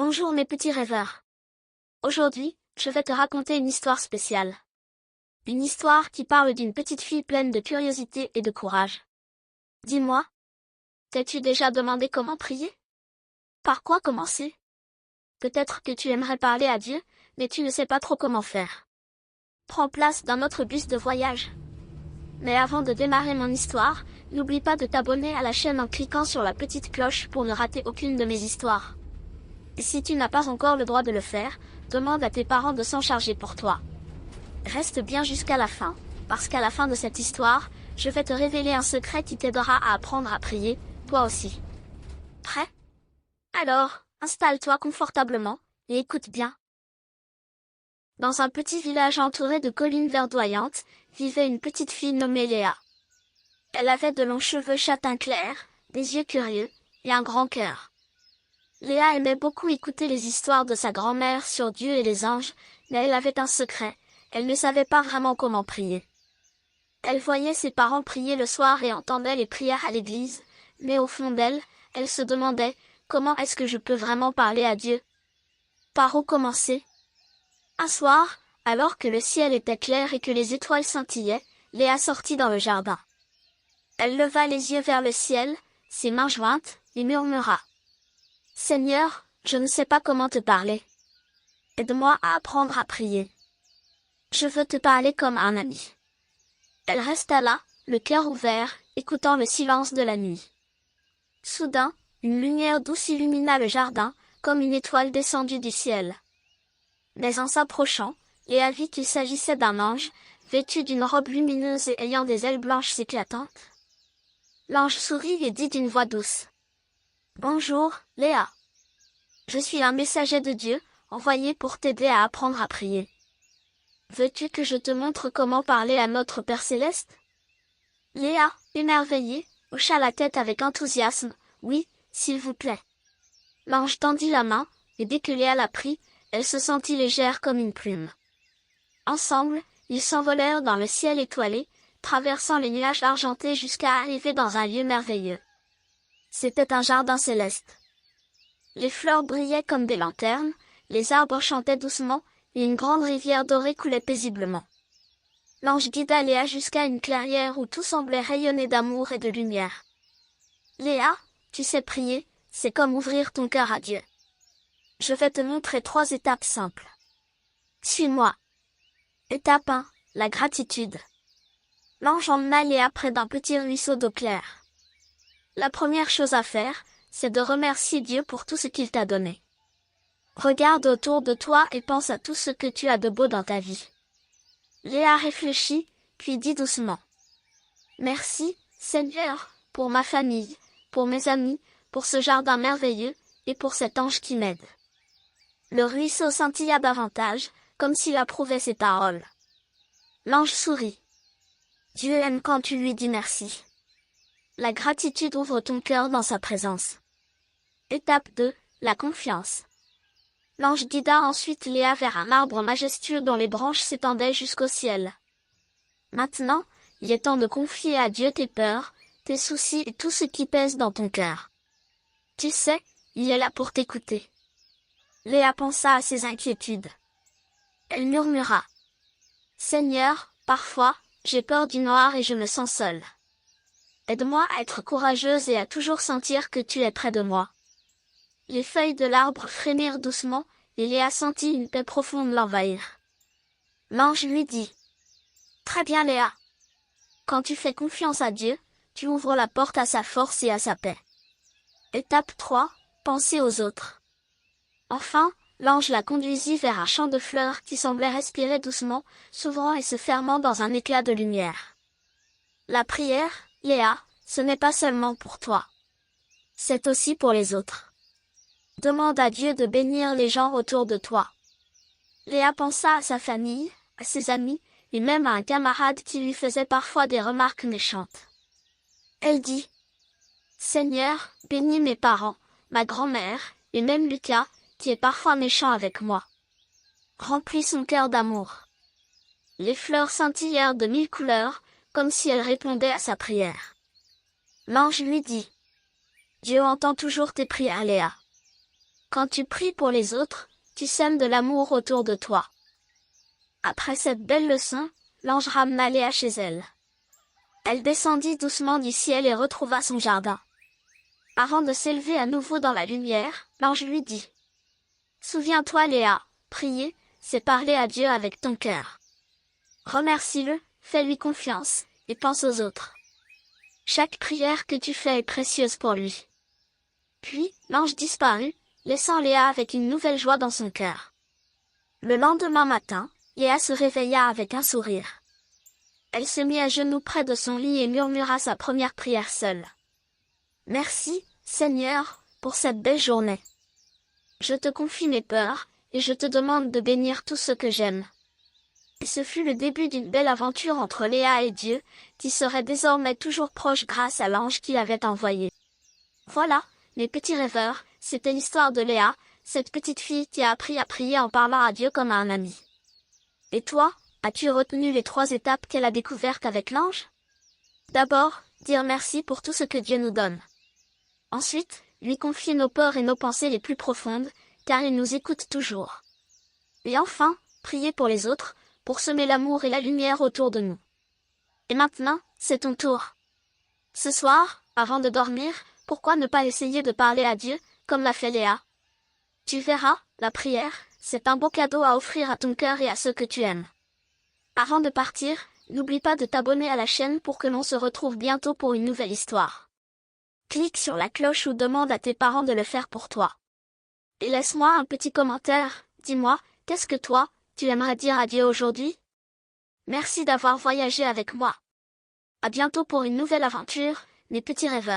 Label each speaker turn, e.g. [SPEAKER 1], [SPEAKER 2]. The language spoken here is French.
[SPEAKER 1] Bonjour mes petits rêveurs. Aujourd'hui, je vais te raconter une histoire spéciale. Une histoire qui parle d'une petite fille pleine de curiosité et de courage. Dis-moi, t'es-tu déjà demandé comment prier? Par quoi commencer? Peut-être que tu aimerais parler à Dieu, mais tu ne sais pas trop comment faire. Prends place dans notre bus de voyage. Mais avant de démarrer mon histoire, n'oublie pas de t'abonner à la chaîne en cliquant sur la petite cloche pour ne rater aucune de mes histoires. Et si tu n'as pas encore le droit de le faire, demande à tes parents de s'en charger pour toi. Reste bien jusqu'à la fin, parce qu'à la fin de cette histoire, je vais te révéler un secret qui t'aidera à apprendre à prier, toi aussi. Prêt? Alors, installe-toi confortablement, et écoute bien. Dans un petit village entouré de collines verdoyantes, vivait une petite fille nommée Léa. Elle avait de longs cheveux châtain clair, des yeux curieux, et un grand cœur. Léa aimait beaucoup écouter les histoires de sa grand-mère sur Dieu et les anges, mais elle avait un secret, elle ne savait pas vraiment comment prier. Elle voyait ses parents prier le soir et entendait les prières à l'église, mais au fond d'elle, elle se demandait, comment est-ce que je peux vraiment parler à Dieu? Par où commencer? Un soir, alors que le ciel était clair et que les étoiles scintillaient, Léa sortit dans le jardin. Elle leva les yeux vers le ciel, ses mains jointes, et murmura. Seigneur, je ne sais pas comment te parler. Aide-moi à apprendre à prier. Je veux te parler comme un ami. Elle resta là, le cœur ouvert, écoutant le silence de la nuit. Soudain, une lumière douce illumina le jardin, comme une étoile descendue du ciel. Mais en s'approchant, Léa vit qu'il s'agissait d'un ange, vêtu d'une robe lumineuse et ayant des ailes blanches éclatantes. L'ange sourit et dit d'une voix douce. Bonjour, Léa. Je suis un messager de Dieu, envoyé pour t'aider à apprendre à prier. Veux-tu que je te montre comment parler à notre Père Céleste? Léa, émerveillée, hocha la tête avec enthousiasme. Oui, s'il vous plaît. L'ange tendit la main, et dès que Léa la prit, elle se sentit légère comme une plume. Ensemble, ils s'envolèrent dans le ciel étoilé, traversant les nuages argentés jusqu'à arriver dans un lieu merveilleux. C'était un jardin céleste. Les fleurs brillaient comme des lanternes, les arbres chantaient doucement, et une grande rivière dorée coulait paisiblement. L'ange guida Léa jusqu'à une clairière où tout semblait rayonner d'amour et de lumière. Léa, tu sais prier, c'est comme ouvrir ton cœur à Dieu. Je vais te montrer 3 étapes simples. Suis-moi. Étape 1, la gratitude. L'ange emmena Léa près d'un petit ruisseau d'eau claire. La première chose à faire, c'est de remercier Dieu pour tout ce qu'il t'a donné. Regarde autour de toi et pense à tout ce que tu as de beau dans ta vie. Léa réfléchit, puis dit doucement. Merci, Seigneur, pour ma famille, pour mes amis, pour ce jardin merveilleux, et pour cet ange qui m'aide. Le ruisseau scintilla davantage, comme s'il approuvait ses paroles. L'ange sourit. Dieu aime quand tu lui dis merci. La gratitude ouvre ton cœur dans sa présence. Étape 2, la confiance. L'ange guida ensuite Léa vers un arbre majestueux dont les branches s'étendaient jusqu'au ciel. Maintenant, il est temps de confier à Dieu tes peurs, tes soucis et tout ce qui pèse dans ton cœur. Tu sais, il est là pour t'écouter. Léa pensa à ses inquiétudes. Elle murmura. Seigneur, parfois, j'ai peur du noir et je me sens seule. Aide-moi à être courageuse et à toujours sentir que tu es près de moi. Les feuilles de l'arbre frémirent doucement, et Léa sentit une paix profonde l'envahir. L'ange lui dit. Très bien Léa. Quand tu fais confiance à Dieu, tu ouvres la porte à sa force et à sa paix. Étape 3, penser aux autres. Enfin, l'ange la conduisit vers un champ de fleurs qui semblait respirer doucement, s'ouvrant et se fermant dans un éclat de lumière. La prière, Léa, ce n'est pas seulement pour toi. C'est aussi pour les autres. Demande à Dieu de bénir les gens autour de toi. Léa pensa à sa famille, à ses amis, et même à un camarade qui lui faisait parfois des remarques méchantes. Elle dit. Seigneur, bénis mes parents, ma grand-mère, et même Lucas, qui est parfois méchant avec moi. Remplis son cœur d'amour. Les fleurs scintillèrent de 1000 couleurs, comme si elles répondaient à sa prière. L'ange lui dit. Dieu entend toujours tes prières, Léa. Quand tu pries pour les autres, tu sèmes de l'amour autour de toi. Après cette belle leçon, l'ange ramena Léa chez elle. Elle descendit doucement du ciel et retrouva son jardin. Avant de s'élever à nouveau dans la lumière, l'ange lui dit: Souviens-toi Léa, prier, c'est parler à Dieu avec ton cœur. Remercie-le, fais-lui confiance, et pense aux autres. Chaque prière que tu fais est précieuse pour lui. Puis, l'ange disparut, laissant Léa avec une nouvelle joie dans son cœur. Le lendemain matin, Léa se réveilla avec un sourire. Elle se mit à genoux près de son lit et murmura sa première prière seule. Merci, Seigneur, pour cette belle journée. Je te confie mes peurs, et je te demande de bénir tout ce que j'aime. Et ce fut le début d'une belle aventure entre Léa et Dieu, qui serait désormais toujours proche grâce à l'ange qu'il avait envoyé. Voilà, mes petits rêveurs, c'était l'histoire de Léa, cette petite fille qui a appris à prier en parlant à Dieu comme à un ami. Et toi, as-tu retenu les 3 étapes qu'elle a découvertes avec l'ange? D'abord, dire merci pour tout ce que Dieu nous donne. Ensuite, lui confier nos peurs et nos pensées les plus profondes, car il nous écoute toujours. Et enfin, prier pour les autres, pour semer l'amour et la lumière autour de nous. Et maintenant, c'est ton tour. Ce soir, avant de dormir, pourquoi ne pas essayer de parler à Dieu, comme l'a fait Léa? Tu verras, la prière, c'est un beau cadeau à offrir à ton cœur et à ceux que tu aimes. Avant de partir, n'oublie pas de t'abonner à la chaîne pour que l'on se retrouve bientôt pour une nouvelle histoire. Clique sur la cloche ou demande à tes parents de le faire pour toi. Et laisse-moi un petit commentaire, dis-moi, qu'est-ce que toi, tu aimerais dire à Dieu aujourd'hui? Merci d'avoir voyagé avec moi. À bientôt pour une nouvelle aventure, mes petits rêveurs.